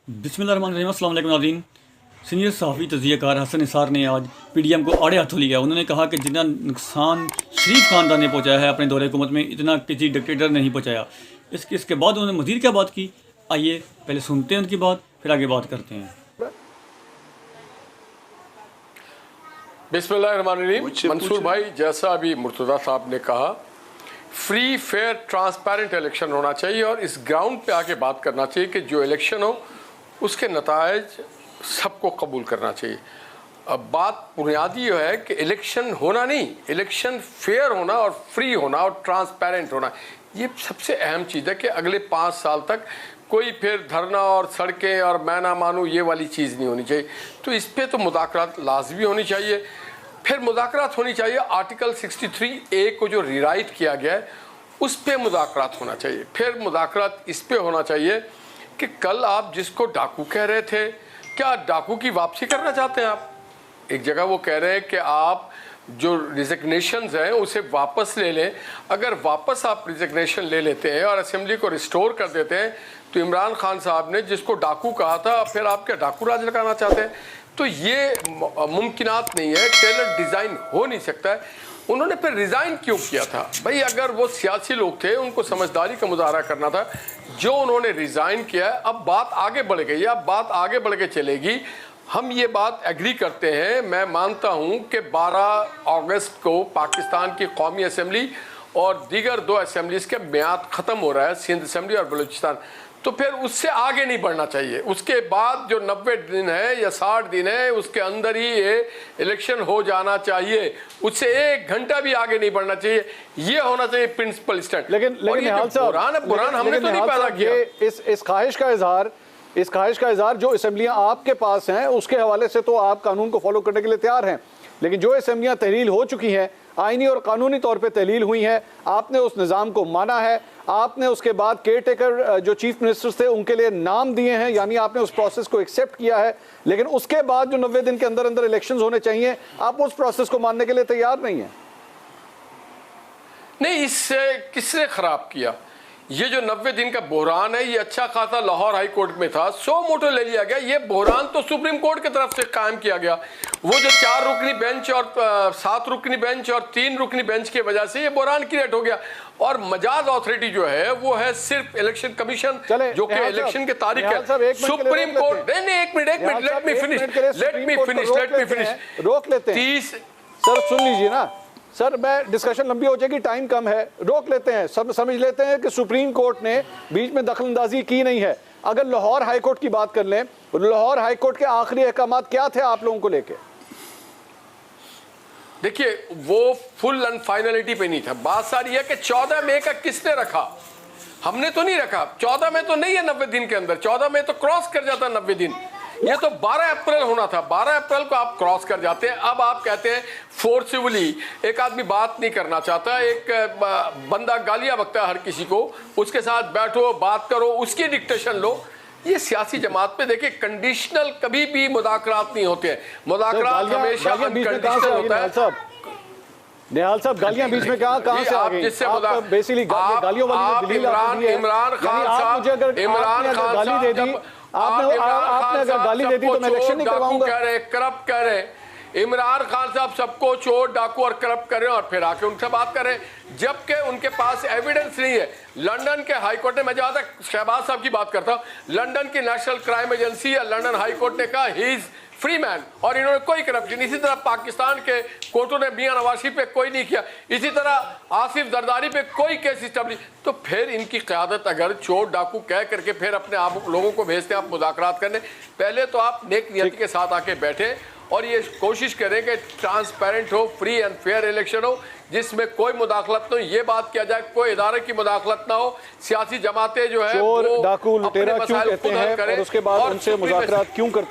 बिस्मिल्लाहिर्रहमानिर्रहीम। अस्सलाम वालेकुम नाज़रीन। सीनियर सहाफ़ी तज़कियाकार हसन निसार ने आज PDM को आड़े हाथों लिया। उन्होंने कहा कि जितना नुकसान शरीफ खानदान ने पहुँचाया है अपने दौरे हुकूमत में, इतना किसी डिक्टेटर ने नहीं पहुँचाया। इसके बाद उन्होंने मज़ीद क्या बात की, आइए पहले सुनते हैं उनकी बात, फिर आगे बात करते हैं। बिस्मिल्लाहिर्रहमानिर्रहीम। मंसूर भाई, जैसा अभी मुर्तज़ा साहब ने कहा, फ्री फेयर ट्रांसपेरेंट इलेक्शन होना चाहिए और इस ग्राउंड पे आके बात करना चाहिए कि जो इलेक्शन हो उसके नताइज सबको कबूल करना चाहिए। अब बात बुनियादी ये है कि इलेक्शन होना नहीं, इलेक्शन फेयर होना और फ्री होना और ट्रांसपेरेंट होना, ये सबसे अहम चीज़ है कि अगले 5 साल तक कोई फिर धरना और सड़कें और मैं ना मानूँ ये वाली चीज़ नहीं होनी चाहिए। तो इस पर तो मुज़ाकरात लाजमी होनी चाहिए। फिर मुज़ाकरात होनी चाहिए आर्टिकल 63A को जो रिराइट किया गया है उस पर मुज़ाकरात होना चाहिए। फिर मुज़ाकरात इस पे होना चाहिए कि कल आप जिसको डाकू कह रहे थे, क्या डाकू की वापसी करना चाहते हैं आप? एक जगह वो कह रहे हैं कि आप जो रिजिग्नेशंस हैं उसे वापस ले लें। अगर वापस आप रिजिग्नेशन ले लेते हैं और असेंबली को रिस्टोर कर देते हैं तो इमरान खान साहब ने जिसको डाकू कहा था, फिर आप क्या डाकू राज लगाना चाहते हैं? तो ये मुमकिनात नहीं है, टेलर डिज़ाइन हो नहीं सकता है। उन्होंने फिर रिज़ाइन क्यों किया था भाई? अगर वो सियासी लोग थे, उनको समझदारी का मुजाहरा करना था। जो उन्होंने रिज़ाइन किया है, अब बात आगे बढ़ गई, अब बात आगे बढ़ के चलेगी। हम ये बात एग्री करते हैं। मैं मानता हूँ कि 12 अगस्त को पाकिस्तान की कौमी असम्बली और दीगर 2 असम्बलीज के म्याद ख़त्म हो रहा है, सिंध असम्बली और बलूचिस्तान। तो फिर उससे आगे नहीं बढ़ना चाहिए। उसके बाद जो 90 दिन है या 60 दिन है, उसके अंदर ही ये इलेक्शन हो जाना चाहिए। उससे 1 घंटा भी आगे नहीं बढ़ना चाहिए। ये होना चाहिए प्रिंसिपल स्टैंड। लेकिन निहाल साहब, बुरान हमने तो नहीं पैदा किया। इस ख्वाहिश का इजहार जो असेंबलियां आपके पास हैं उसके हवाले से तो आप कानून को फॉलो करने के लिए तैयार हैं, लेकिन जो असेंबलियां तहलील हो चुकी हैं, आईनी और कानूनी तौर पे तहलील हुई हैं, आपने उस निज़ाम को माना है। आपने उसके बाद केयर टेकर जो चीफ मिनिस्टर्स थे उनके लिए नाम दिए हैं, यानी आपने उस प्रोसेस को एक्सेप्ट किया है। लेकिन उसके बाद जो 90 दिन के अंदर अंदर इलेक्शंस होने चाहिए, आप उस प्रोसेस को मानने के लिए तैयार नहीं है। नहीं, इससे किसने खराब किया? ये जो 90 दिन का बहरान है, ये अच्छा खासा लाहौर हाई कोर्ट में था, 100 मोटो ले लिया गया। ये बहरान तो सुप्रीम कोर्ट की तरफ से कायम किया गया। वो जो 4 रुकनी बेंच और 7 रुकनी बेंच और 3 रुकनी बेंच की वजह से ये बहरान क्रिएट हो गया। और मजाज अथॉरिटी जो है वो है सिर्फ इलेक्शन कमिशन, जो कि इलेक्शन की तारीख है। सुप्रीम कोर्ट नहीं, एक मिनट, लेट मी फिनिश रोक लेते हैं। 30 सर सुन लीजिए ना सर, मैं डिस्कशन लंबी हो जाएगी, टाइम कम है, रोक लेते हैं। सब समझ लेते हैं कि सुप्रीम कोर्ट ने बीच में दखलंदाजी की नहीं है। अगर लाहौर हाई कोर्ट की बात कर लें, लाहौर हाई कोर्ट के आखिरी अहकाम क्या थे आप लोगों को लेके? देखिए, वो फुल एंड फाइनलिटी पे नहीं था। बात सारी है कि 14 मई का किसने रखा? हमने तो नहीं रखा। 14 मई तो नहीं है 90 दिन के अंदर, 14 मई तो क्रॉस कर जाता 90 दिन। ये तो 12 अप्रैल होना था, 12 अप्रैल को आप क्रॉस कर जाते हैं। अब आप कहते हैं फोर्सिबली एक आदमी बात नहीं करना चाहता, एक बंदा गालियां बकता है हर किसी को, उसके साथ बैठो, बात करो, उसकी डिक्टेशन लो। ये सियासी जमात पे देखिए, कंडीशनल कभी भी मुज़ाकरात नहीं होते हैं। मुज़ाकरात हमेशा अनकंडीशनल होता है। निहाल साहब, गालियां बीच में कहां से आ गई? आप बेसिकली गालियों वाली इमरान खान साहब, गाली दे दी, आपने अगर गाली दे दी तो मैं इलेक्शन नहीं करवाऊंगा। करप्ट कह रहे इमरान खान साहब, सबको चोर, डाकू और करप्ट कर रहे हैं और फिर आके उनसे बात कर रहे हैं, जबकि उनके पास एविडेंस नहीं है। लंदन के हाई कोर्ट ने, मैं जहां तक शहबाज साहब की बात करता हूं, लंदन की नेशनल क्राइम एजेंसी या लंदन हाई कोर्ट ने कहा ही इज फ्री मैन और इन्होंने कोई करप्शन। इसी तरह पाकिस्तान के कोर्टों ने मियां नवाज पे कोई नहीं किया, इसी तरह आसिफ जरदारी पे कोई केस स्टैब्लिश। तो फिर इनकी क़यादत अगर चोर डाकू कह करके फिर अपने आप लोगों को भेजते हैं आप मुज़ाकरात करने, पहले तो आप नेक नियत के साथ आके बैठे और ये कोशिश करें कि ट्रांसपेरेंट हो, फ्री एंड फेयर इलेक्शन हो, जिसमें कोई मुदाखलत न हो। ये बात किया जाए कोई इदारे की मुदाखलत ना हो। सियासी जमातें जो है चोर डाकू लुटेरा क्यों कहते हैं और उसके बाद उनसे मुज़ाकरात क्यों करते हैं?